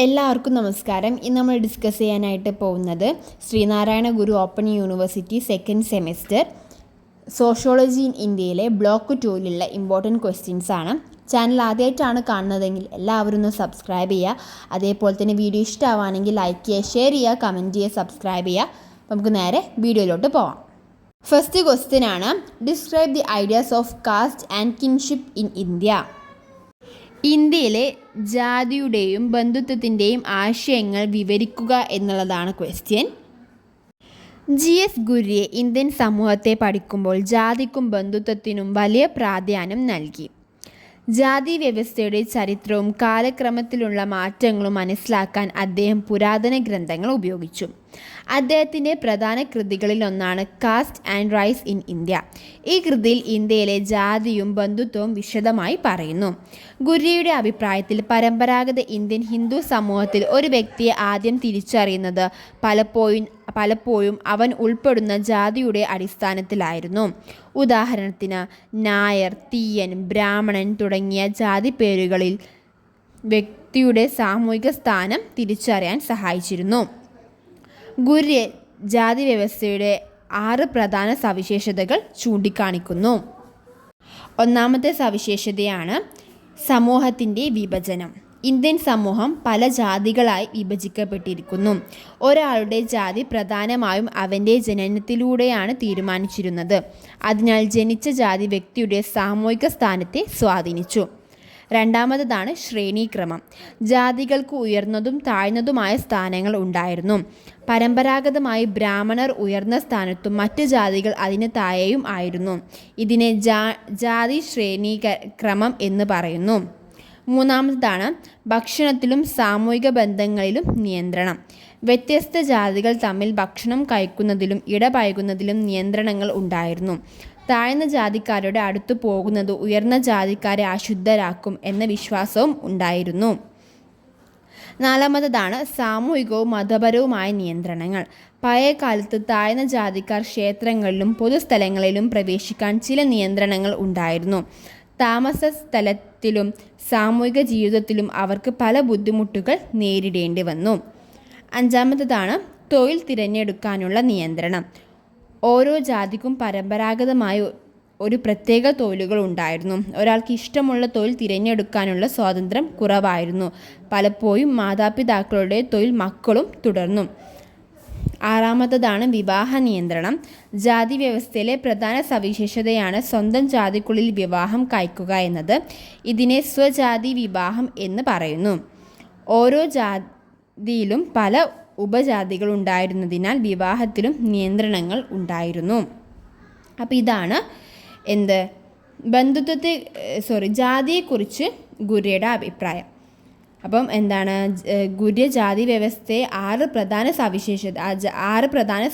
എല്ലാവർക്കും നമസ്കാരം. ഇന്ന് നമ്മൾ ഡിസ്കസ് ചെയ്യാനായിട്ട് പോകുന്നത് Sreenarayana Guru open university second semester sociology in ഇന്ത്യയിലെ ബ്ലോക്ക് 2ലുള്ള ഇമ്പോർട്ടൻറ്റ് ക്വസ്റ്റ്യൻസ് ആണ്. ചാനൽ ആദ്യമായിട്ടാണ് കാണുന്നതെങ്കിൽ എല്ലാവരും ഒന്ന് സബ്സ്ക്രൈബ് ചെയ്യുക. അതേപോലെ തന്നെ വീഡിയോ ഇഷ്ടമാവുകയാണെങ്കിൽ ലൈക്ക് ചെയ്യുക, ഷെയർ ചെയ്യുക, കമൻറ്റ് ചെയ്യുക, സബ്സ്ക്രൈബ് ചെയ്യുക. നമുക്ക് നേരെ വീഡിയോയിലോട്ട് പോവാം. ഫസ്റ്റ് ക്വസ്റ്റ്യൻ ആണ്, describe the ideas of caste and kinship in India. ഇന്ത്യയിലെ ജാതിയുടെയും ബന്ധുത്വത്തിൻ്റെയും ആശയങ്ങൾ വിവരിക്കുക എന്നുള്ളതാണ് ക്വസ്റ്റ്യൻ. GS ഗുര്യയെ ഇന്ത്യൻ സമൂഹത്തെ പഠിക്കുമ്പോൾ ജാതിക്കും ബന്ധുത്വത്തിനും വലിയ പ്രാധാന്യം നൽകി. ജാതി വ്യവസ്ഥയുടെ ചരിത്രവും കാലക്രമത്തിലുള്ള മാറ്റങ്ങളും മനസ്സിലാക്കാൻ അദ്ദേഹം പുരാതന ഗ്രന്ഥങ്ങൾ ഉപയോഗിച്ചു. അദ്ദേഹത്തിൻ്റെ പ്രധാന കൃതികളിലൊന്നാണ് caste and race in India. ഈ കൃതിയിൽ ഇന്ത്യയിലെ ജാതിയും ബന്ധുത്വവും വിശദമായി പറയുന്നു. ഗുര്യയുടെ അഭിപ്രായത്തിൽ പരമ്പരാഗത ഇന്ത്യൻ ഹിന്ദു സമൂഹത്തിൽ ഒരു വ്യക്തിയെ ആദ്യം തിരിച്ചറിയുന്നത് പലപ്പോഴും അവൻ ഉൾപ്പെടുന്ന ജാതിയുടെ അടിസ്ഥാനത്തിലായിരുന്നു. ഉദാഹരണത്തിന് നായർ, തീയൻ, ബ്രാഹ്മണൻ തുടങ്ങിയ ജാതി പേരുകളിൽ വ്യക്തിയുടെ സാമൂഹിക സ്ഥാനം തിരിച്ചറിയാൻ സഹായിച്ചിരുന്നു. ഗുര്യ ജാതി വ്യവസ്ഥയുടെ 6 പ്രധാന സവിശേഷതകൾ ചൂണ്ടിക്കാണിക്കുന്നു. ഒന്നാമത്തെ സവിശേഷതയാണ് സമൂഹത്തിൻ്റെ വിഭജനം. ഇന്ത്യൻ സമൂഹം പല ജാതികളായി വിഭജിക്കപ്പെട്ടിരിക്കുന്നു. ഒരാളുടെ ജാതി പ്രധാനമായും അവൻ്റെ ജനനത്തിലൂടെയാണ് തീരുമാനിച്ചിരുന്നത്. അതിനാൽ ജനിച്ച ജാതി വ്യക്തിയുടെ സാമൂഹിക സ്ഥാനത്തെ സ്വാധീനിച്ചു. രണ്ടാമതാണ് ശ്രേണീക്രമം. ജാതികൾക്ക് ഉയർന്നതും താഴ്ന്നതുമായ സ്ഥാനങ്ങൾ ഉണ്ടായിരുന്നു. പരമ്പരാഗതമായി ബ്രാഹ്മണർ ഉയർന്ന സ്ഥാനത്തും മറ്റ് ജാതികൾ അതിന് താഴെയും ആയിരുന്നു. ഇതിനെ ജാതി ശ്രേണീക്രമം എന്ന് പറയുന്നു. മൂന്നാമതാണ് ഭക്ഷണത്തിലും സാമൂഹിക ബന്ധങ്ങളിലും നിയന്ത്രണം. വ്യത്യസ്ത ജാതികൾ തമ്മിൽ ഭക്ഷണം കഴിക്കുന്നതിലും ഇടപഴകുന്നതിലും നിയന്ത്രണങ്ങൾ ഉണ്ടായിരുന്നു. താഴ്ന്ന ജാതിക്കാരുടെ അടുത്ത് പോകുന്നത് ഉയർന്ന ജാതിക്കാരെ അശുദ്ധരാക്കും എന്ന വിശ്വാസവും ഉണ്ടായിരുന്നു. നാലാമതാണ് സാമൂഹികവും മതപരവുമായ നിയന്ത്രണങ്ങൾ. പഴയ കാലത്ത് താഴ്ന്ന ജാതിക്കാർ ക്ഷേത്രങ്ങളിലും പൊതുസ്ഥലങ്ങളിലും പ്രവേശിക്കാൻ ചില നിയന്ത്രണങ്ങൾ ഉണ്ടായിരുന്നു. താമസ സ്ഥലത്തിലും സാമൂഹിക ജീവിതത്തിലും അവർക്ക് പല ബുദ്ധിമുട്ടുകൾ നേരിടേണ്ടി വന്നു. അഞ്ചാമതാണ് തൊഴിൽ തിരഞ്ഞെടുക്കാനുള്ള നിയന്ത്രണം. ഓരോ ജാതിക്കും പരമ്പരാഗതമായ ഒരു പ്രത്യേക തൊഴിലുകൾ ഉണ്ടായിരുന്നു. ഒരാൾക്ക് ഇഷ്ടമുള്ള തൊഴിൽ തിരഞ്ഞെടുക്കാനുള്ള സ്വാതന്ത്ര്യം കുറവായിരുന്നു. പലപ്പോഴും മാതാപിതാക്കളുടെ തൊഴിൽ മക്കളും തുടർന്നു. ആറാമതാണ് വിവാഹ നിയന്ത്രണം. ജാതി വ്യവസ്ഥയിലെ പ്രധാന സവിശേഷതയാണ് സ്വന്തം ജാതിക്കുള്ളിൽ വിവാഹം കഴിക്കുക എന്നത്. ഇതിനെ സ്വജാതി വിവാഹം എന്ന് പറയുന്നു. ഓരോ ജാതിയിലും പല ഉപജാതികൾ ഉണ്ടായിരുന്നതിനാൽ വിവാഹത്തിലും നിയന്ത്രണങ്ങൾ ഉണ്ടായിരുന്നു. അപ്പോൾ ഇതാണ് ജാതിയെക്കുറിച്ച് ഗുര്യയുടെ അഭിപ്രായം. അപ്പം ഗുര്യ ജാതി വ്യവസ്ഥയെ 6 പ്രധാന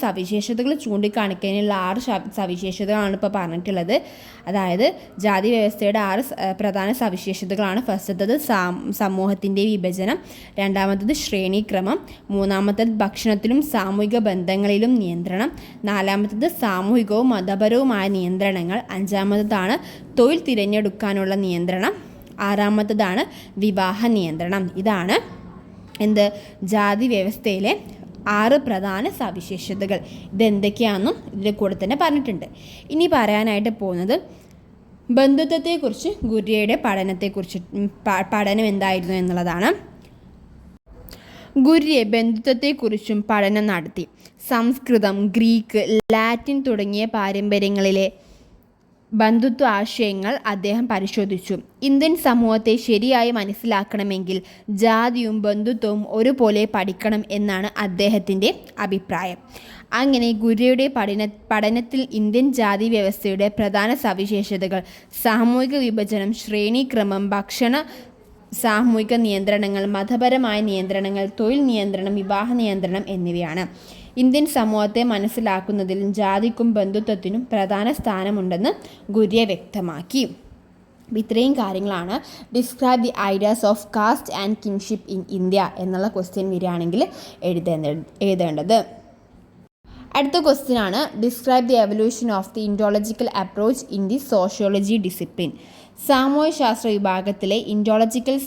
സവിശേഷതകൾ ചൂണ്ടിക്കാണിക്കാനുള്ള 6 സവിശേഷതകളാണ് ഇപ്പോൾ പറഞ്ഞിട്ടുള്ളത്. അതായത് ജാതി വ്യവസ്ഥയുടെ 6 പ്രധാന സവിശേഷതകളാണ്. ഫസ്റ്റത്തത് സമൂഹത്തിൻ്റെ വിഭജനം, രണ്ടാമത്തത് ശ്രേണീക്രമം, മൂന്നാമത്തത് ഭക്ഷണത്തിലും സാമൂഹിക ബന്ധങ്ങളിലും നിയന്ത്രണം, നാലാമത്തത് സാമൂഹികവും മതപരവുമായ നിയന്ത്രണങ്ങൾ, അഞ്ചാമത്തതാണ് തൊഴിൽ തിരഞ്ഞെടുക്കാനുള്ള നിയന്ത്രണം, ആറാമത്തതാണ് വിവാഹ നിയന്ത്രണം. ഇതാണ് ജാതി വ്യവസ്ഥയിലെ 6 പ്രധാന സവിശേഷതകൾ. ഇതെന്തൊക്കെയാണെന്നും ഇതിൻ്റെ കൂടെ തന്നെ പറഞ്ഞിട്ടുണ്ട്. ഇനി പറയാനായിട്ട് പോകുന്നത് ബന്ധുത്വത്തെക്കുറിച്ച് ഗുര്യയുടെ പഠനം എന്തായിരുന്നു എന്നുള്ളതാണ്. ഗുര്യ ബന്ധുത്വത്തെക്കുറിച്ചും പഠനം നടത്തി. സംസ്കൃതം, ഗ്രീക്ക്, ലാറ്റിൻ തുടങ്ങിയ പാരമ്പര്യങ്ങളിലെ ബന്ധുത്വ ആശയങ്ങൾ അദ്ദേഹം പരിശോധിച്ചു. ഇന്ത്യൻ സമൂഹത്തെ ശരിയായി മനസ്സിലാക്കണമെങ്കിൽ ജാതിയും ബന്ധുത്വവും ഒരുപോലെ പഠിക്കണം എന്നാണ് അദ്ദേഹത്തിൻ്റെ അഭിപ്രായം. അങ്ങനെ ഗുര്യയുടെ പഠനത്തിൽ ഇന്ത്യൻ ജാതി വ്യവസ്ഥയുടെ പ്രധാന സവിശേഷതകൾ സാമൂഹിക വിഭജനം, ശ്രേണീക്രമം, ഭക്ഷണ സാമൂഹിക നിയന്ത്രണങ്ങൾ, മതപരമായ നിയന്ത്രണങ്ങൾ, തൊഴിൽ നിയന്ത്രണം, വിവാഹ നിയന്ത്രണം എന്നിവയാണ്. ഇന്ത്യൻ സമൂഹത്തെ മനസ്സിലാക്കുന്നതിലും ജാതിക്കും ബന്ധുത്വത്തിനും പ്രധാന സ്ഥാനമുണ്ടെന്ന് ഗുര്യ വ്യക്തമാക്കി. ഇത്രയും കാര്യങ്ങളാണ് describe the ideas of caste and kinship in India എന്നുള്ള ക്വസ്റ്റ്യൻ വരികയാണെങ്കിൽ എഴുതേണ്ടത്. അടുത്ത ക്വസ്റ്റ്യൻ ആണ്, describe the evolution of the Indological approach in the sociology discipline. സാമൂഹ്യശാസ്ത്ര വിഭാഗത്തിലെ ഇൻഡോളജിക്കൽ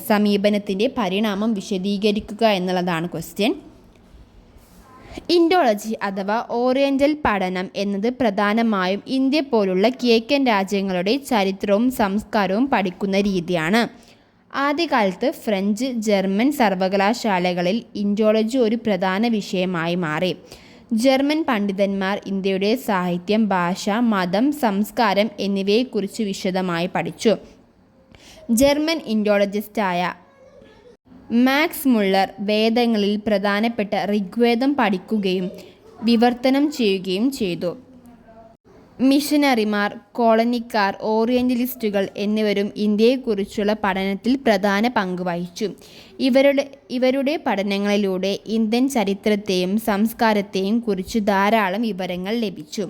സമീപനത്തിൻ്റെ പരിണാമം വിശദീകരിക്കുക എന്നുള്ളതാണ് ക്വസ്റ്റ്യൻ. ഇൻഡോളജി അഥവാ ഓറിയൻ്റൽ പഠനം എന്നത് പ്രധാനമായും ഇന്ത്യ പോലുള്ള കിഴക്കൻ രാജ്യങ്ങളുടെ ചരിത്രവും സംസ്കാരവും പഠിക്കുന്ന രീതിയാണ്. ആദ്യകാലത്ത് ഫ്രഞ്ച്, ജർമ്മൻ സർവകലാശാലകളിൽ ഇൻഡോളജി ഒരു പ്രധാന വിഷയമായി മാറി. ജർമ്മൻ പണ്ഡിതന്മാർ ഇന്ത്യയുടെ സാഹിത്യം, ഭാഷ, മതം, സംസ്കാരം എന്നിവയെക്കുറിച്ച് വിശദമായി പഠിച്ചു. ജർമ്മൻ ഇൻഡോളജിസ്റ്റായ മാക്സ് മുള്ളർ വേദങ്ങളിൽ പ്രധാനപ്പെട്ട ഋഗ്വേദം പഠിക്കുകയും വിവർത്തനം ചെയ്യുകയും ചെയ്തു. മിഷനറിമാർ, കോളനിക്കാർ, ഓറിയൻ്റലിസ്റ്റുകൾ എന്നിവരും ഇന്ത്യയെക്കുറിച്ചുള്ള പഠനത്തിൽ പ്രധാന പങ്ക് വഹിച്ചു. ഇവരുടെ പഠനങ്ങളിലൂടെ ഇന്ത്യൻ ചരിത്രത്തെയും സംസ്കാരത്തെയും കുറിച്ച് ധാരാളം വിവരങ്ങൾ ലഭിച്ചു.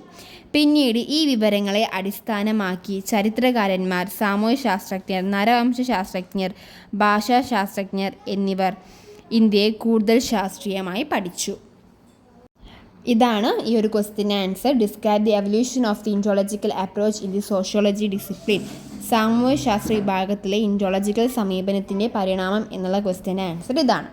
പിന്നീട് ഈ വിവരങ്ങളെ അടിസ്ഥാനമാക്കി ചരിത്രകാരന്മാർ, സാമൂഹ്യശാസ്ത്രജ്ഞർ, നരവംശശാസ്ത്രജ്ഞർ, ഭാഷാശാസ്ത്രജ്ഞർ എന്നിവർ ഇന്ത്യയെ കൂടുതൽ ശാസ്ത്രീയമായി പഠിച്ചു. ഇതാണ് ഈ ഒരു question answer. Describe the evolution of the Indological approach in the sociology discipline. സാമൂഹ്യശാസ്ത്ര വിഭാഗത്തിലെ ഇൻഡോളജിക്കൽ സമീപനത്തിൻ്റെ പരിണാമം എന്നുള്ള ക്വസ്റ്റ്യൻ ആൻസർ ഇതാണ്.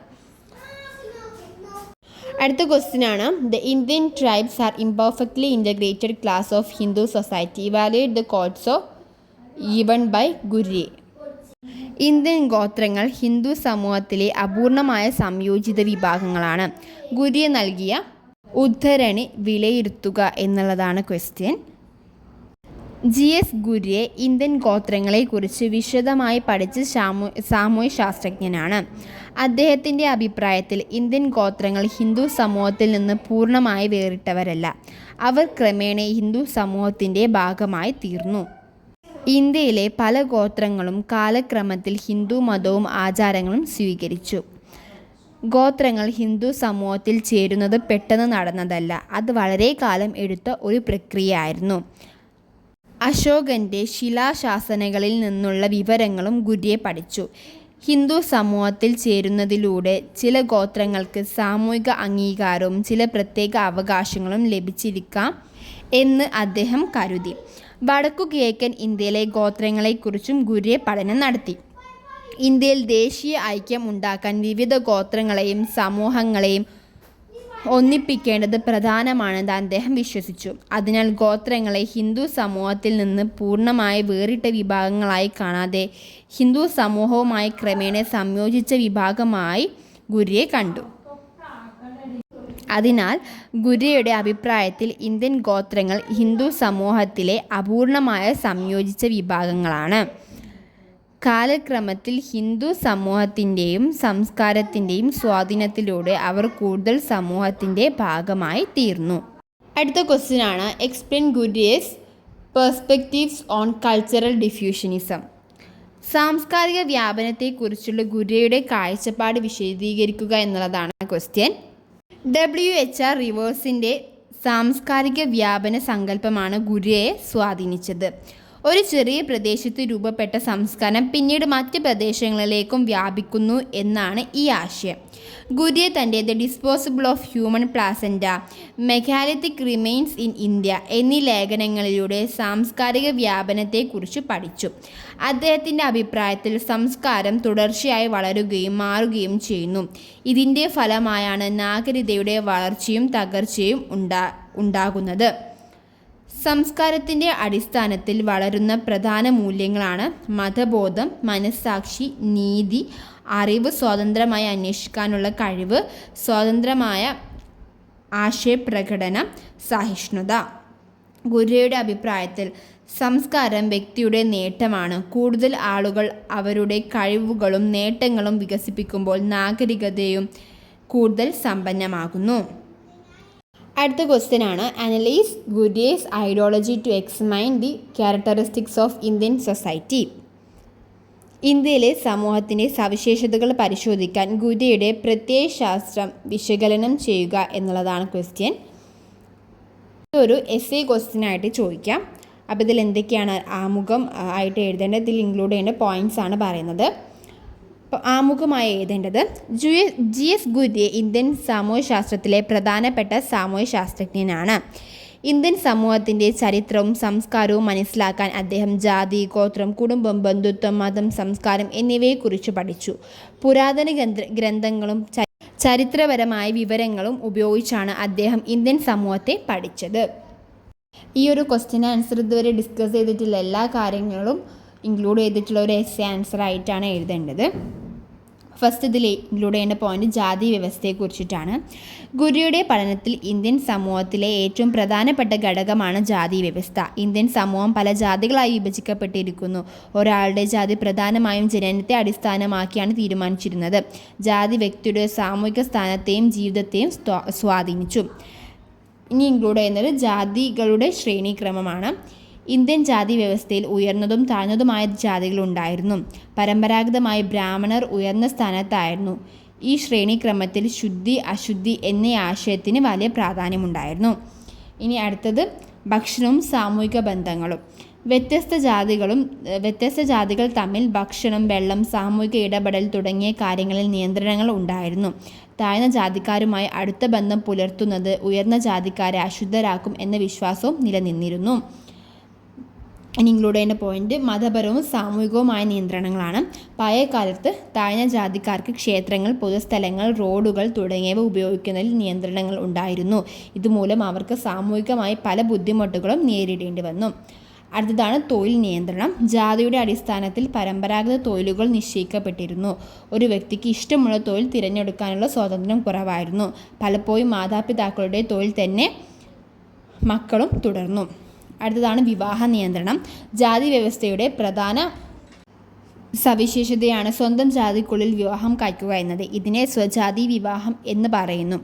അടുത്ത ക്വസ്റ്റ്യൻ ആണ്, the Indian tribes are imperfectly integrated class of Hindu society. Evaluate the codes of even by Ghurye. Indian ഗോത്രങ്ങൾ ഹിന്ദു സമൂഹത്തിലെ അപൂർണമായ സംയോജിത വിഭാഗങ്ങളാണ്. ഗുര്യെ നൽകിയ ഉദ്ധരണി വിലയിരുത്തുക എന്നുള്ളതാണ് ക്വസ്റ്റ്യൻ. GS ഗുര്യെ ഇന്ത്യൻ ഗോത്രങ്ങളെക്കുറിച്ച് വിശദമായി പഠിച്ച സാമൂഹ്യശാസ്ത്രജ്ഞനാണ്. അദ്ദേഹത്തിൻ്റെ അഭിപ്രായത്തിൽ ഇന്ത്യൻ ഗോത്രങ്ങൾ ഹിന്ദു സമൂഹത്തിൽ നിന്ന് പൂർണ്ണമായി വേറിട്ടവരല്ല. അവർ ക്രമേണ ഹിന്ദു സമൂഹത്തിൻ്റെ ഭാഗമായി തീർന്നു. ഇന്ത്യയിലെ പല ഗോത്രങ്ങളും കാലക്രമത്തിൽ ഹിന്ദു മതവും ആചാരങ്ങളും സ്വീകരിച്ചു. ഗോത്രങ്ങൾ ഹിന്ദു സമൂഹത്തിൽ ചേരുന്നത് പെട്ടെന്ന് നടന്നതല്ല. അത് വളരെ കാലം എടുത്ത ഒരു പ്രക്രിയയായിരുന്നു. അശോകൻ്റെ ശിലാശാസനങ്ങളിൽ നിന്നുള്ള വിവരങ്ങളും ഗുര്യെ പഠിച്ചു. ഹിന്ദു സമൂഹത്തിൽ ചേരുന്നതിലൂടെ ചില ഗോത്രങ്ങൾക്ക് സാമൂഹിക അംഗീകാരവും ചില പ്രത്യേക അവകാശങ്ങളും ലഭിച്ചിരിക്കാം എന്ന് അദ്ദേഹം കരുതി. വടക്കു കിഴക്കൻ ഇന്ത്യയിലെ ഗോത്രങ്ങളെക്കുറിച്ചും ഗുര്യെ പഠനം നടത്തി. ഇന്ത്യയിൽ ദേശീയ ഐക്യം ഉണ്ടാക്കാൻ വിവിധ ഗോത്രങ്ങളെയും സമൂഹങ്ങളെയും ഒന്നിപ്പിക്കേണ്ടത് പ്രധാനമാണെന്ന് അദ്ദേഹം വിശ്വസിച്ചു. അതിനാൽ ഗോത്രങ്ങളെ ഹിന്ദു സമൂഹത്തിൽ നിന്ന് പൂർണ്ണമായി വേറിട്ട വിഭാഗങ്ങളായി കാണാതെ ഹിന്ദു സമൂഹവുമായി ക്രമേണ സംയോജിച്ച വിഭാഗമായി ഗുര്യെ കണ്ടു. അതിനാൽ ഗുര്യയുടെ അഭിപ്രായത്തിൽ ഇന്ത്യൻ ഗോത്രങ്ങൾ ഹിന്ദു സമൂഹത്തിലെ അപൂർണമായ സംയോജിച്ച വിഭാഗങ്ങളാണ്. കാലക്രമത്തിൽ ഹിന്ദു സമൂഹത്തിൻ്റെയും സംസ്കാരത്തിൻ്റെയും സ്വാധീനത്തിലൂടെ അവർ കൂടുതൽ സമൂഹത്തിൻ്റെ ഭാഗമായി തീർന്നു. അടുത്ത ക്വസ്റ്റ്യൻ ആണ്, എക്സ്പ്ലെയിൻ ഗുര്യേസ് പെർസ്പെക്റ്റീവ്സ് ഓൺ കൾച്ചറൽ ഡിഫ്യൂഷനിസം. സാംസ്കാരിക വ്യാപനത്തെക്കുറിച്ചുള്ള ഗുര്യയുടെ കാഴ്ചപ്പാട് വിശദീകരിക്കുക എന്നുള്ളതാണ് ക്വസ്റ്റ്യൻ. WHR റിവേഴ്സിൻ്റെ സാംസ്കാരിക വ്യാപന സങ്കല്പമാണ് ഗുര്യയെ സ്വാധീനിച്ചത്. ഒരു ചെറിയ പ്രദേശത്ത് രൂപപ്പെട്ട സംസ്കാരം പിന്നീട് മറ്റ് പ്രദേശങ്ങളിലേക്കും വ്യാപിക്കുന്നു എന്നാണ് ഈ ആശയം. ഗുര്യെ തൻ്റെ the disposable of human placenta, megalithic remains in India എന്നീ ലേഖനങ്ങളിലൂടെ സാംസ്കാരിക വ്യാപനത്തെക്കുറിച്ച് പഠിച്ചു. അദ്ദേഹത്തിൻ്റെ അഭിപ്രായത്തിൽ സംസ്കാരം തുടർച്ചയായി വളരുകയും മാറുകയും ചെയ്യുന്നു. ഇതിൻ്റെ ഫലമായാണ് നാഗരികതയുടെ വളർച്ചയും തകർച്ചയും ഉണ്ടാകുന്നത്. സംസ്കാരത്തിൻ്റെ അടിസ്ഥാനത്തിൽ വളരുന്ന പ്രധാന മൂല്യങ്ങളാണ് മതബോധം, മനസ്സാക്ഷി, നീതി, അറിവ്, സ്വതന്ത്രമായി അന്വേഷിക്കാനുള്ള കഴിവ്, സ്വതന്ത്രമായ ആശയപ്രകടനം, സഹിഷ്ണുത. ഗുര്യയുടെ അഭിപ്രായത്തിൽ സംസ്കാരം വ്യക്തിയുടെ നേട്ടമാണ്. കൂടുതൽ ആളുകൾ അവരുടെ കഴിവുകളും നേട്ടങ്ങളും വികസിപ്പിക്കുമ്പോൾ നാഗരികതയും കൂടുതൽ സമ്പന്നമാകുന്നു. അടുത്ത ക്വസ്റ്റ്യൻ ആണ്, analyse Ghurye's ideology to examine the characteristics of Indian society. ഇന്ത്യയിലെ സമൂഹത്തിൻ്റെ സവിശേഷതകൾ പരിശോധിക്കാൻ ഗുര്യയുടെ പ്രത്യയശാസ്ത്രം വിശകലനം ചെയ്യുക എന്നുള്ളതാണ് ക്വസ്റ്റ്യൻ. ഒരു എസ്സേ ക്വസ്റ്റ്യനായിട്ട് ചോദിക്കാം. അപ്പോൾ ഇതിൽ എന്തൊക്കെയാണ് ആമുഖം ആയിട്ട് എഴുതേണ്ടത്, ഇതിൽ ഇൻക്ലൂഡ് ചെയ്യേണ്ട പോയിൻറ്റ്സ് ആണ് പറയുന്നത്. അപ്പോൾ ആമുഖമായി എഴുതേണ്ടത്, GS ഗുര്യെ ഇന്ത്യൻ സാമൂഹ്യശാസ്ത്രത്തിലെ പ്രധാനപ്പെട്ട സാമൂഹ്യശാസ്ത്രജ്ഞനാണ്. ഇന്ത്യൻ സമൂഹത്തിൻ്റെ ചരിത്രവും സംസ്കാരവും മനസ്സിലാക്കാൻ അദ്ദേഹം ജാതി, ഗോത്രം, കുടുംബം, ബന്ധുത്വം, മതം, സംസ്കാരം എന്നിവയെക്കുറിച്ച് പഠിച്ചു. പുരാതന ഗ്രന്ഥങ്ങളും ചരിത്രപരമായ വിവരങ്ങളും ഉപയോഗിച്ചാണ് അദ്ദേഹം ഇന്ത്യൻ സമൂഹത്തെ പഠിച്ചത്. ഈ ഒരു ക്വസ്റ്റ്യൻ ആൻസർ ഇതുവരെ ഡിസ്കസ് ചെയ്തിട്ടുള്ള എല്ലാ കാര്യങ്ങളും ഇൻക്ലൂഡ് ചെയ്തിട്ടുള്ള ഒരു എസ്സേ ആൻസർ ആയിട്ടാണ് എഴുതേണ്ടത്. ഫസ്റ്റ് ഇതിൽ ഇൻക്ലൂഡ് ചെയ്യേണ്ട പോയിന്റ് ജാതി വ്യവസ്ഥയെക്കുറിച്ചിട്ടാണ്. ഗുരുയുടെ പഠനത്തിൽ ഇന്ത്യൻ സമൂഹത്തിലെ ഏറ്റവും പ്രധാനപ്പെട്ട ഘടകമാണ് ജാതി വ്യവസ്ഥ. ഇന്ത്യൻ സമൂഹം പല ജാതികളായി വിഭജിക്കപ്പെട്ടിരിക്കുന്നു. ഒരാളുടെ ജാതി പ്രധാനമായും ജനനത്തെ അടിസ്ഥാനമാക്കിയാണ് തീരുമാനിച്ചിരുന്നത്. ജാതി വ്യക്തിയുടെ സാമൂഹിക സ്ഥാനത്തെയും ജീവിതത്തെയും സ്വാധീനിച്ചു. ഇനി ഇൻക്ലൂഡ് ചെയ്യുന്നത് ജാതികളുടെ ശ്രേണീക്രമമാണ്. ഇന്ത്യൻ ജാതി വ്യവസ്ഥയിൽ ഉയർന്നതും താഴ്ന്നതുമായ ജാതികളുണ്ടായിരുന്നു. പരമ്പരാഗതമായി ബ്രാഹ്മണർ ഉയർന്ന സ്ഥാനത്തായിരുന്നു. ഈ ശ്രേണീക്രമത്തിൽ ശുദ്ധി, അശുദ്ധി എന്നീ ആശയത്തിന് വലിയ പ്രാധാന്യമുണ്ടായിരുന്നു. ഇനി അടുത്തത് ഭക്ഷണവും സാമൂഹിക ബന്ധങ്ങളും. വ്യത്യസ്ത ജാതികൾ തമ്മിൽ ഭക്ഷണം, വെള്ളം, സാമൂഹിക ഇടപെടൽ തുടങ്ങിയ കാര്യങ്ങളിൽ നിയന്ത്രണങ്ങൾ ഉണ്ടായിരുന്നു. താഴ്ന്ന ജാതിക്കാരുമായി അടുത്ത ബന്ധം പുലർത്തുന്നത് ഉയർന്ന ജാതിക്കാരെ അശുദ്ധരാക്കും എന്ന വിശ്വാസവും നിലനിന്നിരുന്നു. ഇനി ഇൻക്ലൂഡ് ചെയ്യുന്ന പോയിന്റ് മതപരവും സാമൂഹികവുമായ നിയന്ത്രണങ്ങളാണ്. പഴയകാലത്ത് താഴ്ന്ന ജാതിക്കാർക്ക് ക്ഷേത്രങ്ങൾ, പൊതുസ്ഥലങ്ങൾ, റോഡുകൾ തുടങ്ങിയവ ഉപയോഗിക്കുന്നതിൽ നിയന്ത്രണങ്ങൾ ഉണ്ടായിരുന്നു. ഇതുമൂലം അവർക്ക് സാമൂഹികമായി പല ബുദ്ധിമുട്ടുകളും നേരിടേണ്ടി വന്നു. അടുത്തതാണ് തൊഴിൽ നിയന്ത്രണം. ജാതിയുടെ അടിസ്ഥാനത്തിൽ പരമ്പരാഗത തൊഴിലുകൾ നിശ്ചയിക്കപ്പെട്ടിരുന്നു. ഒരു വ്യക്തിക്ക് ഇഷ്ടമുള്ള തൊഴിൽ തിരഞ്ഞെടുക്കാനുള്ള സ്വാതന്ത്ര്യം കുറവായിരുന്നു. പലപ്പോഴും മാതാപിതാക്കളുടെ തൊഴിൽ തന്നെ മക്കളും തുടർന്നു. അടുത്തതാണ് വിവാഹ നിയന്ത്രണം. ജാതി വ്യവസ്ഥയുടെ പ്രധാന സവിശേഷതയാണ് സ്വന്തം ജാതിക്കുള്ളിൽ വിവാഹം കഴിക്കുക എന്നത്. ഇതിനെ സ്വജാതി വിവാഹം എന്ന് പറയുന്നു.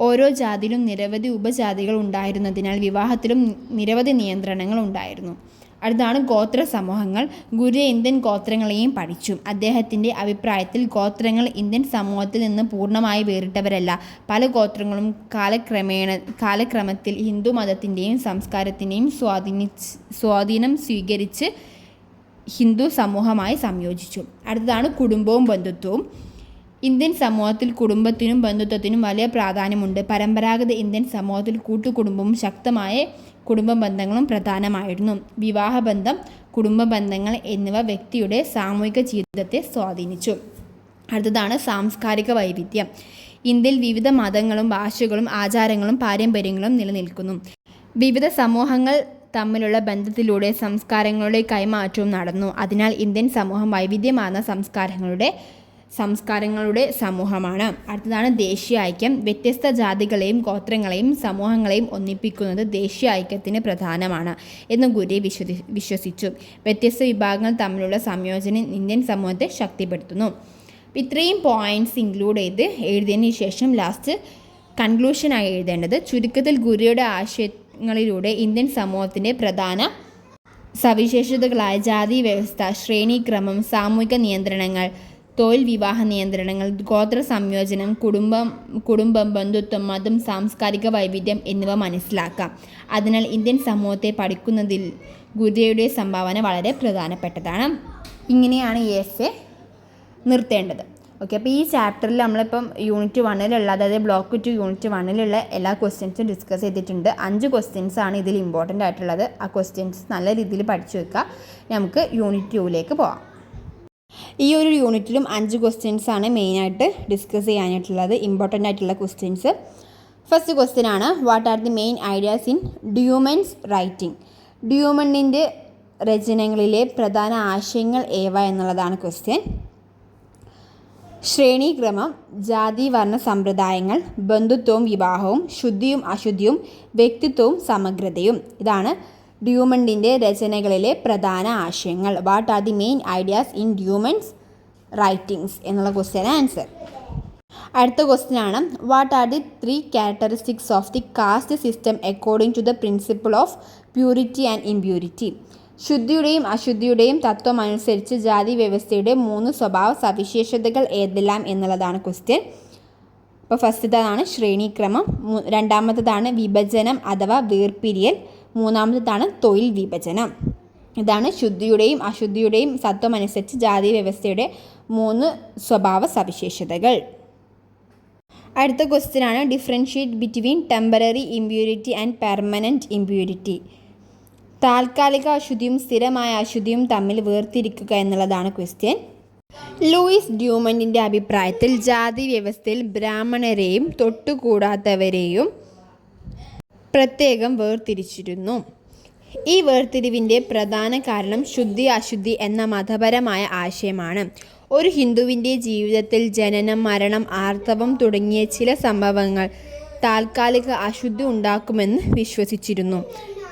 ഓരോ ജാതിയിലും നിരവധി ഉപജാതികൾ ഉണ്ടായിരുന്നതിനാൽ വിവാഹത്തിലും നിരവധി നിയന്ത്രണങ്ങൾ ഉണ്ടായിരുന്നു. അടുത്താണ് ഗോത്ര സമൂഹങ്ങൾ. ഗുരു ഇന്ത്യൻ ഗോത്രങ്ങളെയും പഠിച്ചു. അദ്ദേഹത്തിൻ്റെ അഭിപ്രായത്തിൽ ഗോത്രങ്ങൾ ഇന്ത്യൻ സമൂഹത്തിൽ നിന്ന് പൂർണ്ണമായി വേറിട്ടവരല്ല. പല ഗോത്രങ്ങളും കാലക്രമത്തിൽ ഹിന്ദു മതത്തിൻ്റെയും സംസ്കാരത്തിൻ്റെയും സ്വാധീനം സ്വീകരിച്ച് ഹിന്ദു സമൂഹമായി സംയോജിച്ചു. അടുത്തതാണ് കുടുംബവും ബന്ധുത്വവും. ഇന്ത്യൻ സമൂഹത്തിൽ കുടുംബത്തിനും ബന്ധുത്വത്തിനും വലിയ പ്രാധാന്യമുണ്ട്. പരമ്പരാഗത ഇന്ത്യൻ സമൂഹത്തിൽ കൂട്ടുകുടുംബവും ശക്തമായ കുടുംബ ബന്ധങ്ങളും പ്രധാനമായിരുന്നു. വിവാഹബന്ധം, കുടുംബ ബന്ധങ്ങൾ എന്നിവ വ്യക്തിയുടെ സാമൂഹിക ജീവിതത്തെ സ്വാധീനിച്ചു. അടുത്തതാണ് സാംസ്കാരിക വൈവിധ്യം. ഇന്ത്യയിൽ വിവിധ മതങ്ങളും ഭാഷകളും ആചാരങ്ങളും പാരമ്പര്യങ്ങളും നിലനിൽക്കുന്നു. വിവിധ സമൂഹങ്ങൾ തമ്മിലുള്ള ബന്ധത്തിലൂടെ സംസ്കാരങ്ങളുടെ കൈമാറ്റവും നടന്നു. അതിനാൽ ഇന്ത്യൻ സമൂഹം വൈവിധ്യമാർന്ന സംസ്കാരങ്ങളുടെ സമൂഹമാണ്. അടുത്തതാണ് ദേശീയ ഐക്യം. വ്യത്യസ്ത ജാതികളെയും ഗോത്രങ്ങളെയും സമൂഹങ്ങളെയും ഒന്നിപ്പിക്കുന്നത് ദേശീയ ഐക്യത്തിന് പ്രധാനമാണ് എന്ന് ഗുരു വിശ്വസിച്ചു. വ്യത്യസ്ത വിഭാഗങ്ങൾ തമ്മിലുള്ള സംയോജനം ഇന്ത്യൻ സമൂഹത്തെ ശക്തിപ്പെടുത്തുന്നു. ഇത്രയും പോയിന്റ്സ് ഇൻക്ലൂഡ് ചെയ്ത് എഴുതിയതിന് ശേഷം ലാസ്റ്റ് കൺക്ലൂഷനായി എഴുതേണ്ടത് ചുരുക്കത്തിൽ ഗുരുയുടെ ആശയങ്ങളിലൂടെ ഇന്ത്യൻ സമൂഹത്തിൻ്റെ പ്രധാന സവിശേഷതകളായ ജാതി വ്യവസ്ഥ, ശ്രേണീക്രമം, സാമൂഹിക നിയന്ത്രണങ്ങൾ, തൊഴിൽ, വിവാഹ നിയന്ത്രണങ്ങൾ, ഗോത്ര സംയോജനം, കുടുംബം, ബന്ധുത്വം, മതം, സാംസ്കാരിക വൈവിധ്യം എന്നിവ മനസ്സിലാക്കാം. അതിനാൽ ഇന്ത്യൻ സമൂഹത്തെ പഠിക്കുന്നതിൽ ഗുരുയുടെ സംഭാവന വളരെ പ്രധാനപ്പെട്ടതാണ്. ഇങ്ങനെയാണ് ഈ എസ്സേ നിർത്തേണ്ടത്. ഓക്കെ, അപ്പോൾ ഈ ചാപ്റ്ററിൽ നമ്മളിപ്പം യൂണിറ്റ് 1 അതായത് ബ്ലോക്ക് 2 യൂണിറ്റ് 1 എല്ലാ ക്വസ്റ്റ്യൻസും ഡിസ്കസ് ചെയ്തിട്ടുണ്ട്. 5 ക്വസ്റ്റ്യൻസ് ആണ് ഇതിൽ ഇമ്പോർട്ടൻ്റ് ആയിട്ടുള്ളത്. ആ ക്വസ്റ്റ്യൻസ് നല്ല രീതിയിൽ പഠിച്ചു വെക്കുക. നമുക്ക് യൂണിറ്റ് 2ലേക്ക് പോകാം. ഈ ഒരു യൂണിറ്റിലും 5 ക്വസ്റ്റ്യൻസ് ആണ് മെയിനായിട്ട് ഡിസ്കസ് ചെയ്യാനായിട്ടുള്ളത്, ഇമ്പോർട്ടൻ്റ് ആയിട്ടുള്ള ക്വസ്റ്റ്യൻസ്. ഫസ്റ്റ് ക്വസ്റ്റ്യൻ ആണ്, what are the main ideas in Dumont's writing? ഡ്യൂമണ്ടിൻ്റെ രചനകളിലെ പ്രധാന ആശയങ്ങൾ ഏവ എന്നുള്ളതാണ് ക്വസ്റ്റ്യൻ. ശ്രേണീക്രമം, ജാതി വർണ്ണ സമ്പ്രദായങ്ങൾ, ബന്ധുത്വവും വിവാഹവും, ശുദ്ധിയും അശുദ്ധിയും, വ്യക്തിത്വവും സമഗ്രതയും. ഇതാണ് ഡ്യൂമണ്ടിൻ്റെ രചനകളിലെ പ്രധാന ആശയങ്ങൾ. What are the main ideas in Dumont's writings എന്നുള്ള ക്വസ്റ്റ്യൻ ആൻസർ. അടുത്ത ക്വസ്റ്റ്യൻ ആണ്, what are the 3 characteristics of the caste system according to the principle of purity and impurity? ശുദ്ധിയുടെയും അശുദ്ധിയുടെയും തത്വം അനുസരിച്ച് ജാതി വ്യവസ്ഥയുടെ 3 സ്വഭാവ സവിശേഷതകൾ ഏതെല്ലാം എന്നുള്ളതാണ് ക്വസ്റ്റ്യൻ. അപ്പോൾ ഫസ്റ്റത്തേതാണ് ശ്രേണീക്രമം, രണ്ടാമത്തേതാണ് വിഭജനം അഥവാ വേർപിരിയൽ, മൂന്നാമത്തേതാണ് തൊഴിൽ വിഭജനം. ഇതാണ് ശുദ്ധിയുടെയും അശുദ്ധിയുടെയും തത്വം അനുസരിച്ച് ജാതി വ്യവസ്ഥയുടെ 3 സ്വഭാവ സവിശേഷതകൾ. അടുത്ത ക്വസ്റ്റ്യൻ ആണ് differentiate between temporary impurity and permanent impurity. താൽക്കാലിക അശുദ്ധിയും സ്ഥിരമായ അശുദ്ധിയും തമ്മിൽ വേർതിരിക്കുക എന്നുള്ളതാണ് ക്വസ്റ്റ്യൻ. ലൂയിസ് ഡ്യൂമണ്ടിൻ്റെ അഭിപ്രായത്തിൽ ജാതി വ്യവസ്ഥയിൽ ബ്രാഹ്മണരെയും തൊട്ടുകൂടാത്തവരെയും പ്രത്യേകം വേർതിരിച്ചിരുന്നു. ഈ വേർതിരിവിൻ്റെ പ്രധാന കാരണം ശുദ്ധി അശുദ്ധി എന്ന മതപരമായ ആശയമാണ്. ഒരു ഹിന്ദുവിൻ്റെ ജീവിതത്തിൽ ജനനം, മരണം, ആർത്തവം തുടങ്ങിയ ചില സംഭവങ്ങൾ താൽക്കാലിക അശുദ്ധി ഉണ്ടാക്കുമെന്ന് വിശ്വസിച്ചിരുന്നു.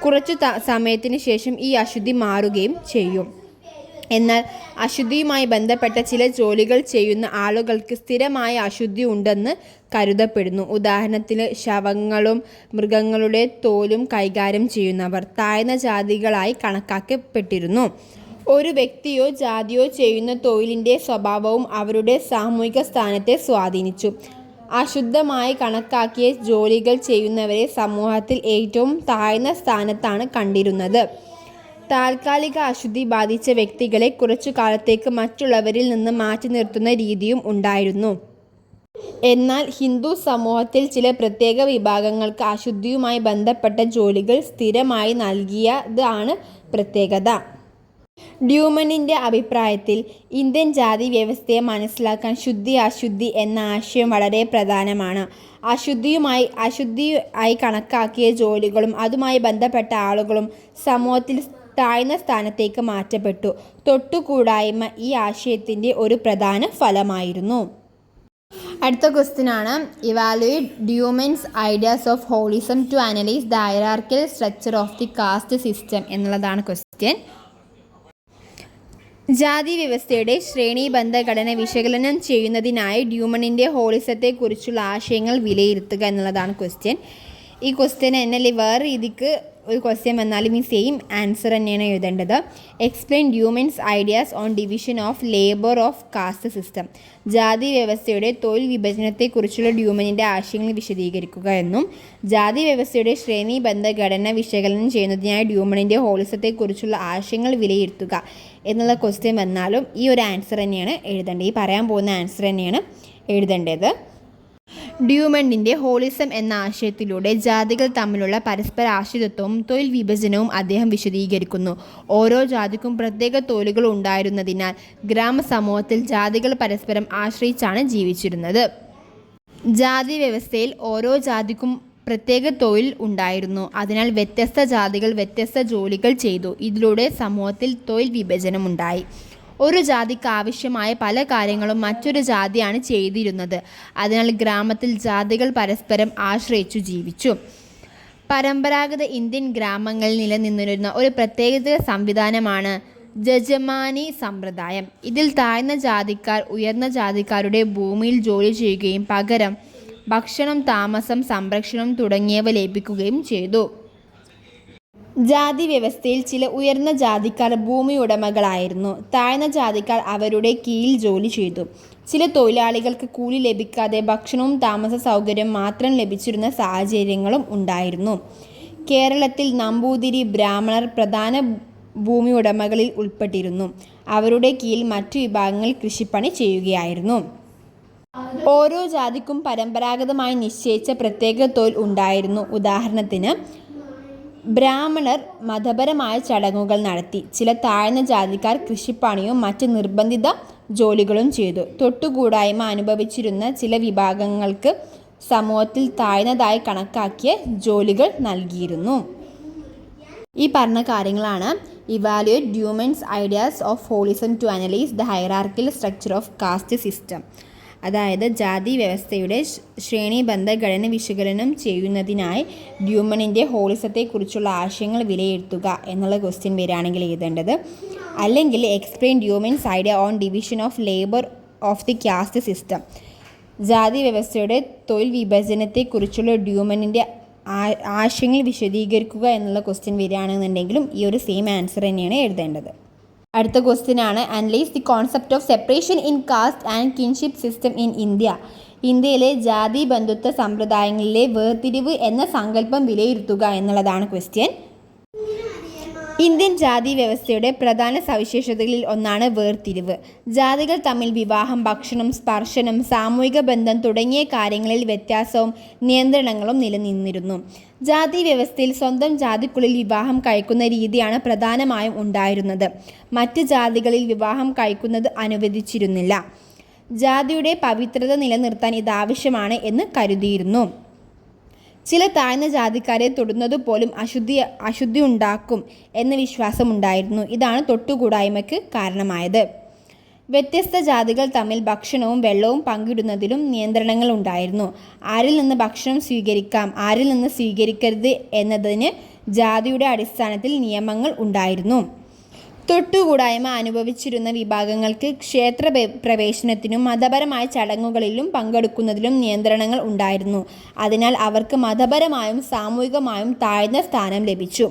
കുറച്ചു സമയത്തിന് ശേഷം ഈ അശുദ്ധി മാറുകയും ചെയ്യും. എന്നാൽ അശുദ്ധിയുമായി ബന്ധപ്പെട്ട ചില ജോലികൾ ചെയ്യുന്ന ആളുകൾക്ക് സ്ഥിരമായ അശുദ്ധി ഉണ്ടെന്ന് കരുതപ്പെടുന്നു. ഉദാഹരണത്തിന് ശവങ്ങളും മൃഗങ്ങളുടെ തോലും കൈകാര്യം ചെയ്യുന്നവർ താഴ്ന്ന ജാതികളായി കണക്കാക്കപ്പെട്ടിരുന്നു. ഒരു വ്യക്തിയോ ജാതിയോ ചെയ്യുന്ന തൊഴിലിൻ്റെ സ്വഭാവവും അവരുടെ സാമൂഹിക സ്ഥാനത്തെ സ്വാധീനിച്ചു. അശുദ്ധമായി കണക്കാക്കിയ ജോലികൾ ചെയ്യുന്നവരെ സമൂഹത്തിൽ ഏറ്റവും താഴ്ന്ന സ്ഥാനത്താണ് കണ്ടിരുന്നത്. താൽക്കാലിക അശുദ്ധി ബാധിച്ച വ്യക്തികളെ കുറച്ചു കാലത്തേക്ക് മറ്റുള്ളവരിൽ നിന്ന് മാറ്റി നിർത്തുന്ന രീതിയും ഉണ്ടായിരുന്നു. എന്നാൽ ഹിന്ദു സമൂഹത്തിൽ ചില പ്രത്യേക വിഭാഗങ്ങൾക്ക് അശുദ്ധിയുമായി ബന്ധപ്പെട്ട ജോലികൾ സ്ഥിരമായി നൽകിയതാണ് പ്രത്യേകത. ഡ്യൂമണ്ടിൻ്റെ അഭിപ്രായത്തിൽ ഇന്ത്യൻ ജാതി വ്യവസ്ഥയെ മനസ്സിലാക്കാൻ ശുദ്ധി അശുദ്ധി എന്ന ആശയം വളരെ പ്രധാനമാണ്. അശുദ്ധിയായി കണക്കാക്കിയ ജോലികളും അതുമായി ബന്ധപ്പെട്ട ആളുകളും സമൂഹത്തിൽ താഴ്ന്ന സ്ഥാനത്തേക്ക് മാറ്റപ്പെട്ടു. തൊട്ടുകൂടായ്മ ഈ ആശയത്തിൻ്റെ ഒരു പ്രധാന ഫലമായിരുന്നു. അടുത്ത ക്വസ്റ്റ്യൻ ആണ് evaluate Dumont's ideas of holism to analyse the hierarchical structure of the caste system എന്നുള്ളതാണ് ക്വസ്റ്റ്യൻ. ജാതി വ്യവസ്ഥയുടെ ശ്രേണീബദ്ധ ഘടന വിശകലനം ചെയ്യുന്നതിനായി ഡ്യൂമണ്ടിൻ്റെ ഹോളിസത്തെക്കുറിച്ചുള്ള ആശയങ്ങൾ വിലയിരുത്തുക എന്നുള്ളതാണ് ക്വസ്റ്റ്യൻ. ഈ ക്വസ്റ്റ്യൻ എന്നല്ലേ വേറെ രീതിക്ക് ഒരു ക്വസ്റ്റ്യൻ വന്നാലും ഈ സെയിം ആൻസർ തന്നെയാണ് എഴുതേണ്ടത്. Explain Dumont's ideas on division of labour of caste system. ജാതി വ്യവസ്ഥയുടെ തൊഴിൽ വിഭജനത്തെക്കുറിച്ചുള്ള ഡ്യൂമണ്ടിൻ്റെ ആശയങ്ങൾ വിശദീകരിക്കുക എന്നും ജാതി വ്യവസ്ഥയുടെ ശ്രേണീബദ്ധ ഘടന വിശകലനം ചെയ്യുന്നതിനായി ഡ്യൂമണ്ടിൻ്റെ ഹോളിസത്തെക്കുറിച്ചുള്ള ആശയങ്ങൾ വിലയിരുത്തുക എന്നുള്ള ക്വസ്റ്റ്യൻ വന്നാലും ഈ ഒരു ആൻസർ തന്നെയാണ് എഴുതേണ്ടത്. ഈ പറയാൻ പോകുന്ന ആൻസർ തന്നെയാണ് എഴുതേണ്ടത്. ഡ്യൂമണ്ടിൻ്റെ ഹോളിസം എന്ന ആശയത്തിലൂടെ ജാതികൾ തമ്മിലുള്ള പരസ്പര ആശ്രിതത്വവും തൊഴിൽ വിഭജനവും അദ്ദേഹം വിശദീകരിക്കുന്നു. ഓരോ ജാതിക്കും പ്രത്യേക തൊഴിലുകൾ ഉണ്ടായിരുന്നതിനാൽ ഗ്രാമസമൂഹത്തിൽ ജാതികൾ പരസ്പരം ആശ്രയിച്ചാണ് ജീവിച്ചിരുന്നത്. ജാതി വ്യവസ്ഥയിൽ ഓരോ ജാതിക്കും പ്രത്യേക തൊഴിൽ ഉണ്ടായിരുന്നു. അതിനാൽ വ്യത്യസ്ത ജാതികൾ വ്യത്യസ്ത ജോലികൾ ചെയ്തു. ഇതിലൂടെ സമൂഹത്തിൽ തൊഴിൽ വിഭജനമുണ്ടായി. ഒരു ജാതിക്ക് ആവശ്യമായ പല കാര്യങ്ങളും മറ്റൊരു ജാതിയാണ് ചെയ്തിരുന്നത്. അതിനാൽ ഗ്രാമത്തിൽ ജാതികൾ പരസ്പരം ആശ്രയിച്ചു ജീവിച്ചു. പരമ്പരാഗത ഇന്ത്യൻ ഗ്രാമങ്ങളിൽ നിലനിന്നിരുന്ന ഒരു പ്രത്യേക സംവിധാനമാണ് ജജമാനി സമ്പ്രദായം. ഇതിൽ താഴ്ന്ന ജാതിക്കാർ ഉയർന്ന ജാതിക്കാരുടെ ഭൂമിയിൽ ജോലി ചെയ്യുകയും പകരം ഭക്ഷണം, താമസം, സംരക്ഷണം തുടങ്ങിയവ ലഭിക്കുകയും ചെയ്തു. ജാതി വ്യവസ്ഥയിൽ ചില ഉയർന്ന ജാതിക്കാർ ഭൂമി ഉടമകളായിരുന്നു. താഴ്ന്ന ജാതിക്കാർ അവരുടെ കീഴിൽ ജോലി ചെയ്തു. ചില തൊഴിലാളികൾക്ക് കൂലി ലഭിക്കാതെ ഭക്ഷണവും താമസ സൗകര്യവും മാത്രം ലഭിച്ചിരുന്ന സാഹചര്യങ്ങളും ഉണ്ടായിരുന്നു. കേരളത്തിൽ നമ്പൂതിരി, ബ്രാഹ്മണർ പ്രധാന ഭൂമി ഉടമകളിൽ ഉൾപ്പെട്ടിരുന്നു. അവരുടെ കീഴിൽ മറ്റു വിഭാഗങ്ങൾ കൃഷിപ്പണി ചെയ്യുകയായിരുന്നു. ഓരോ ജാതിക്കും പരമ്പരാഗതമായി നിശ്ചയിച്ച പ്രത്യേക തൊഴിൽ ഉണ്ടായിരുന്നു. ഉദാഹരണത്തിന് ബ്രാഹ്മണർ മതപരമായ ചടങ്ങുകൾ നടത്തി. ചില താഴ്ന്ന ജാതിക്കാർ കൃഷിപ്പണിയും മറ്റ് നിർബന്ധിത ജോലികളും ചെയ്തു. തൊട്ടുകൂടായ്മ അനുഭവിച്ചിരുന്ന ചില വിഭാഗങ്ങൾക്ക് സമൂഹത്തിൽ താഴ്ന്നതായി കണക്കാക്കിയ ജോലികൾ നൽകിയിരുന്നു. ഈ പറഞ്ഞ കാര്യങ്ങളാണ് evaluate Dumont's ideas of holism to analyse the hierarchical structure of caste system. അതായത് ജാതി വ്യവസ്ഥയുടെ ശ്രേണീബദ്ധ ഘടന വിശകലനം ചെയ്യുന്നതിനായി ഡ്യൂമണ്ടിൻ്റെ ഹോളിസത്തെക്കുറിച്ചുള്ള ആശയങ്ങൾ വിലയിരുത്തുക എന്നുള്ള ക്വസ്റ്റ്യൻ വരികയാണെങ്കിൽ എഴുതേണ്ടത്. അല്ലെങ്കിൽ explain Dumont's idea on division of labour of the caste system. ജാതി വ്യവസ്ഥയുടെ തൊഴിൽ വിഭജനത്തെക്കുറിച്ചുള്ള ഡ്യൂമണ്ടിൻ്റെ ആശയങ്ങൾ വിശദീകരിക്കുക എന്നുള്ള ക്വസ്റ്റ്യൻ വരികയാണെന്നുണ്ടെങ്കിലും ഈ ഒരു സെയിം ആൻസർ തന്നെയാണ് എഴുതേണ്ടത്. അടുത്ത ക്വസ്റ്റ്യൻ ആണ് analyse the concept of separation in caste and kinship system in India. ഇന്ത്യയിലെ ജാതി ബന്ധുത്വ സമ്പ്രദായങ്ങളിലെ വേർതിരിവ് എന്ന സങ്കല്പം വിലയിരുത്തുക എന്നുള്ളതാണ് ക്വസ്റ്റ്യൻ. ഇന്ത്യൻ ജാതി വ്യവസ്ഥയുടെ പ്രധാന സവിശേഷതകളിൽ ഒന്നാണ് വേർതിരിവ്. ജാതികൾ തമ്മിൽ വിവാഹം, ഭക്ഷണം, സ്പർശനം, സാമൂഹിക ബന്ധം തുടങ്ങിയ കാര്യങ്ങളിൽ വ്യത്യാസവും നിയന്ത്രണങ്ങളും നിലനിന്നിരുന്നു. ജാതി വ്യവസ്ഥയിൽ സ്വന്തം ജാതിക്കുള്ളിൽ വിവാഹം കഴിക്കുന്ന രീതിയാണ് പ്രധാനമായും ഉണ്ടായിരുന്നത്. മറ്റ് ജാതികളിൽ വിവാഹം കഴിക്കുന്നത് അനുവദിച്ചിരുന്നില്ല. ജാതിയുടെ പവിത്രത നിലനിർത്താൻ ഇതാവശ്യമാണ് എന്ന് കരുതിയിരുന്നു. ചില താഴ്ന്ന ജാതിക്കാരെ തൊടുന്നത് പോലും അശുദ്ധി ഉണ്ടാക്കും എന്ന വിശ്വാസമുണ്ടായിരുന്നു. ഇതാണ് തൊട്ടുകൂടായ്മയ്ക്ക് കാരണമായത്. വ്യത്യസ്ത ജാതികൾ തമ്മിൽ ഭക്ഷണവും വെള്ളവും പങ്കിടുന്നതിലും നിയന്ത്രണങ്ങൾ ഉണ്ടായിരുന്നു. ആരിൽ നിന്ന് ഭക്ഷണം സ്വീകരിക്കാം, ആരിൽ നിന്ന് സ്വീകരിക്കരുത് എന്നതിന് ജാതിയുടെ അടിസ്ഥാനത്തിൽ നിയമങ്ങൾ ഉണ്ടായിരുന്നു. തൊട്ടുകൂടായ്മ അനുഭവിച്ചിരുന്ന വിഭാഗങ്ങൾക്ക് ക്ഷേത്ര പ്രവേശനത്തിനും മതപരമായ ചടങ്ങുകളിലും പങ്കെടുക്കുന്നതിലും നിയന്ത്രണങ്ങൾ ഉണ്ടായിരുന്നു. അതിനാൽ അവർക്ക് മതപരമായും സാമൂഹികമായും താഴ്ന്ന സ്ഥാനം ലഭിച്ചു.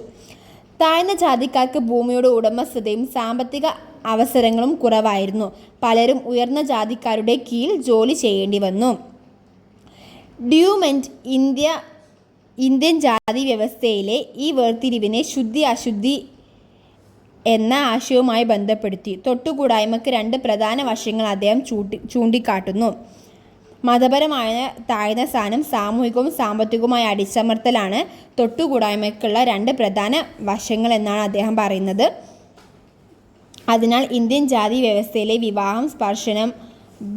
താഴ്ന്ന ജാതിക്കാർക്ക് ഭൂമിയുടെ ഉടമസ്ഥതയും സാമ്പത്തിക അവസരങ്ങളും കുറവായിരുന്നു. പലരും ഉയർന്ന ജാതിക്കാരുടെ കീഴിൽ ജോലി ചെയ്യേണ്ടി വന്നു. ഡ്യൂമന്റ് ഇന്ത്യൻ ജാതി വ്യവസ്ഥയിലെ ഈ വേർതിരിവിനെ ശുദ്ധി അശുദ്ധി എന്ന ആശയവുമായി ബന്ധപ്പെടുത്തി. തൊട്ടുകൂടായ്മയ്ക്ക് രണ്ട് പ്രധാന വശങ്ങൾ അദ്ദേഹം ചൂണ്ടിക്കാട്ടുന്നു. മതപരമായ താഴ്ന്ന സ്ഥാനം, സാമൂഹികവും സാമ്പത്തികവുമായ അടിച്ചമർത്തലാണ് തൊട്ടുകൂടായ്മയ്ക്കുള്ള രണ്ട് പ്രധാന വശങ്ങൾ എന്നാണ് അദ്ദേഹം പറയുന്നത്. അതിനാൽ ഇന്ത്യൻ ജാതി വ്യവസ്ഥയിലെ വിവാഹം, സ്പർശനം,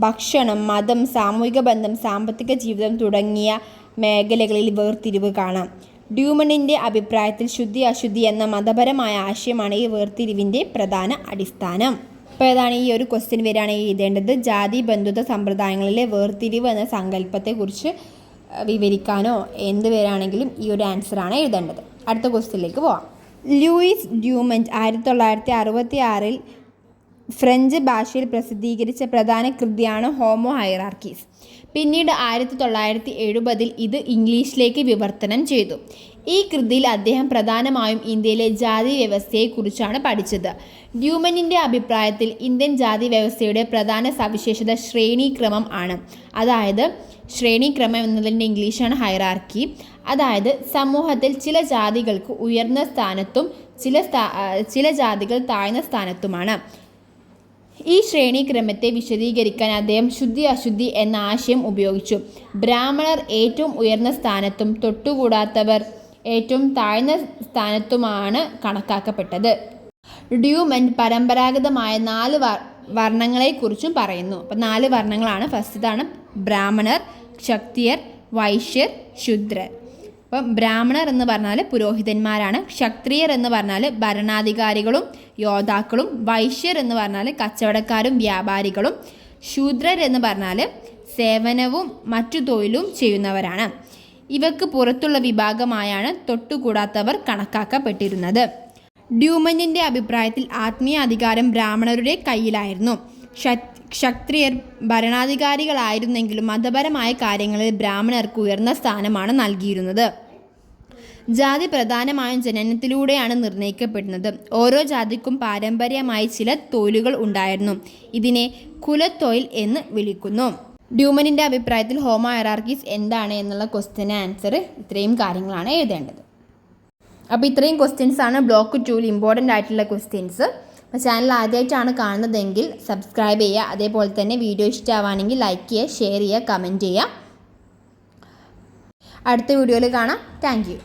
ഭക്ഷണം, മതം, സാമൂഹിക ബന്ധം, സാമ്പത്തിക ജീവിതം തുടങ്ങിയ മേഖലകളിൽ വേർതിരിവ് കാണാം. ഡ്യൂമണ്ടിൻ്റെ അഭിപ്രായത്തിൽ ശുദ്ധി അശുദ്ധി എന്ന മതപരമായ ആശയമാണ് ഈ വേർതിരിവിൻ്റെ പ്രധാന അടിസ്ഥാനം. അപ്പോൾ ഏതാണ് ഈ ഒരു ക്വസ്റ്റ്യൻ വരികയാണെങ്കിൽ എഴുതേണ്ടത് ജാതി ബന്ധുത്വ സമ്പ്രദായങ്ങളിലെ വേർതിരിവ് എന്ന സങ്കല്പത്തെക്കുറിച്ച് വിവരിക്കാനോ എന്ത് വരികയാണെങ്കിലും ഈ ഒരു ആൻസറാണ് എഴുതേണ്ടത്. അടുത്ത ക്വസ്റ്റ്യനിലേക്ക് പോവാം. ലൂയിസ് ഡ്യൂമന്റ് 1966 ഫ്രഞ്ച് ഭാഷയിൽ പ്രസിദ്ധീകരിച്ച പ്രധാന കൃതിയാണ് ഹോമോ ഹൈറാർക്കീസ്. പിന്നീട് 1970 ഇത് ഇംഗ്ലീഷിലേക്ക് വിവർത്തനം ചെയ്തു. ഈ കൃതിയിൽ അദ്ദേഹം പ്രധാനമായും ഇന്ത്യയിലെ ജാതി വ്യവസ്ഥയെക്കുറിച്ചാണ് പഠിച്ചത്. ഡ്യൂമന്റിൻ്റെ അഭിപ്രായത്തിൽ ഇന്ത്യൻ ജാതി വ്യവസ്ഥയുടെ പ്രധാന സവിശേഷത ശ്രേണീക്രമം ആണ്. അതായത് ശ്രേണീക്രമം എന്നതിൻ്റെ ഇംഗ്ലീഷാണ് ഹൈറാർക്കി. അതായത് സമൂഹത്തിൽ ചില ജാതികൾക്ക് ഉയർന്ന സ്ഥാനത്തും ചില ജാതികൾ താഴ്ന്ന സ്ഥാനത്തുമാണ്. ഈ ശ്രേണീക്രമത്തെ വിശദീകരിക്കാൻ അദ്ദേഹം ശുദ്ധി അശുദ്ധി എന്ന ആശയം ഉപയോഗിച്ചു. ബ്രാഹ്മണർ ഏറ്റവും ഉയർന്ന സ്ഥാനത്തും തൊട്ടുകൂടാത്തവർ ഏറ്റവും താഴ്ന്ന സ്ഥാനത്തുമാണ് കണക്കാക്കപ്പെട്ടത്. ഡ്യൂമന്റ് പരമ്പരാഗതമായ 4 വർണ്ണങ്ങളെക്കുറിച്ചും പറയുന്നു. അപ്പം 4 വർണ്ണങ്ങളാണ്. ഫസ്റ്റതാണ് ബ്രാഹ്മണർ, ക്ഷത്രിയർ, വൈശ്യർ, ശൂദ്രർ. അപ്പം ബ്രാഹ്മണർ എന്ന് പറഞ്ഞാൽ പുരോഹിതന്മാരാണ്. ക്ഷത്രിയർ എന്ന് പറഞ്ഞാൽ ഭരണാധികാരികളും യോദ്ധാക്കളും. വൈശ്യർ എന്ന് പറഞ്ഞാൽ കച്ചവടക്കാരും വ്യാപാരികളും. ശൂദ്രർ എന്ന് പറഞ്ഞാൽ സേവനവും മറ്റു തൊഴിലും ചെയ്യുന്നവരാണ്. ഇവർക്ക് പുറത്തുള്ള വിഭാഗമായാണ് തൊട്ടുകൂടാത്തവർ കണക്കാക്കപ്പെട്ടിരുന്നത്. ഡ്യൂമന്റിൻ്റെ അഭിപ്രായത്തിൽ ആത്മീയ അധികാരം ബ്രാഹ്മണരുടെ കയ്യിലായിരുന്നു. ക്ഷത്രിയർ ഭരണാധികാരികളായിരുന്നെങ്കിലും മതപരമായ കാര്യങ്ങളിൽ ബ്രാഹ്മണർക്ക് ഉയർന്ന സ്ഥാനമാണ് നൽകിയിരുന്നത്. ജാതി പ്രധാനമായും ജനനത്തിലൂടെയാണ് നിർണ്ണയിക്കപ്പെടുന്നത്. ഓരോ ജാതിക്കും പാരമ്പര്യമായി ചില തൊഴിലുകൾ ഉണ്ടായിരുന്നു. ഇതിനെ കുലത്തൊഴിൽ എന്ന് വിളിക്കുന്നു. ഡ്യൂമന്റിൻ്റെ അഭിപ്രായത്തിൽ ഹോമോ ഹൈറാർക്കീസ് എന്താണ് എന്നുള്ള ക്വസ്റ്റ്യന് ആൻസർ ഇത്രയും കാര്യങ്ങളാണ് എഴുതേണ്ടത്. അപ്പോൾ ഇത്രയും ക്വസ്റ്റ്യൻസാണ് ബ്ലോക്ക് 2 ഇമ്പോർട്ടൻ്റ് ആയിട്ടുള്ള ക്വസ്റ്റ്യൻസ്. അപ്പോൾ ചാനൽ ആദ്യമായിട്ടാണ് കാണുന്നതെങ്കിൽ സബ്സ്ക്രൈബ് ചെയ്യുക. അതേപോലെ തന്നെ വീഡിയോ ഇഷ്ടമാവുകയാണെങ്കിൽ ലൈക്ക് ചെയ്യുക, ഷെയർ ചെയ്യുക, കമൻറ്റ് ചെയ്യുക. അടുത്ത വീഡിയോയിൽ കാണാം. Thank you.